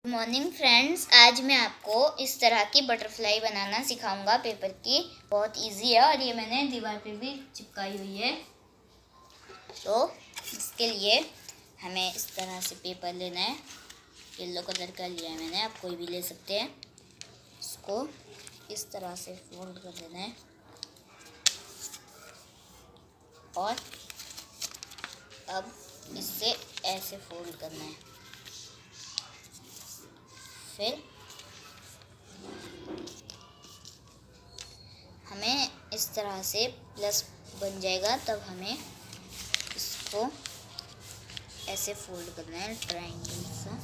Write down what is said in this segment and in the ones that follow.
Good morning friends, आज मैं आपको इस तरह की बटरफ्लाई बनाना सिखाऊंगा पेपर की। बहुत इजी है और ये मैंने दीवार पे भी चिपकाई हुई है। तो इसके लिए हमें इस तरह से पेपर लेना है। येलो कलर का लिया है मैंने, आप कोई भी ले सकते हैं। इसको इस तरह से फोल्ड कर देना है और अब इससे ऐसे फोल्ड करना है। फिर हमें इस तरह से प्लस बन जाएगा, तब हमें इसको ऐसे फोल्ड करना है ट्रायंगल सा।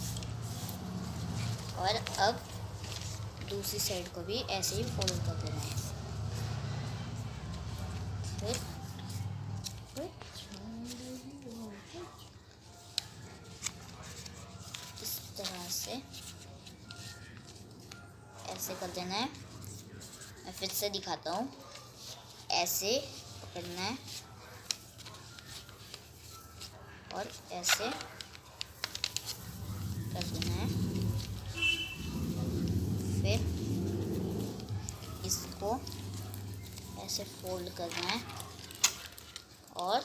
और अब दूसरी साइड को भी ऐसे ही फोल्ड कर देना है। फिर इस तरह से ऐसे कर देना है। मैं फिर से दिखाता हूँ। ऐसे पकड़ना है और ऐसे कर देना है। फिर इसको ऐसे फोल्ड करना है और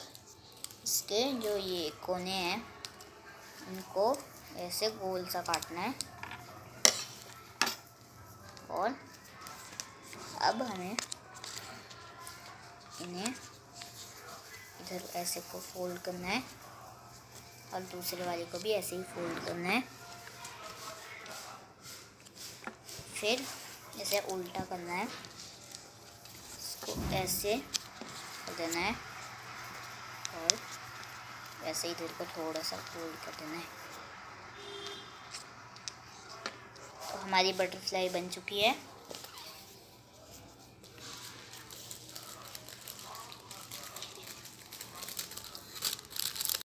इसके जो ये कोने हैं इनको ऐसे गोल सा काटना है। और अब हमें इन्हें इधर ऐसे को फोल्ड करना है और दूसरे वाले को भी ऐसे ही फोल्ड करना है। फिर इसे उल्टा करना है, इसको ऐसे कर देना है और वैसे इधर को थोड़ा सा फोल्ड कर देना है। तो हमारी बटरफ्लाई बन चुकी है।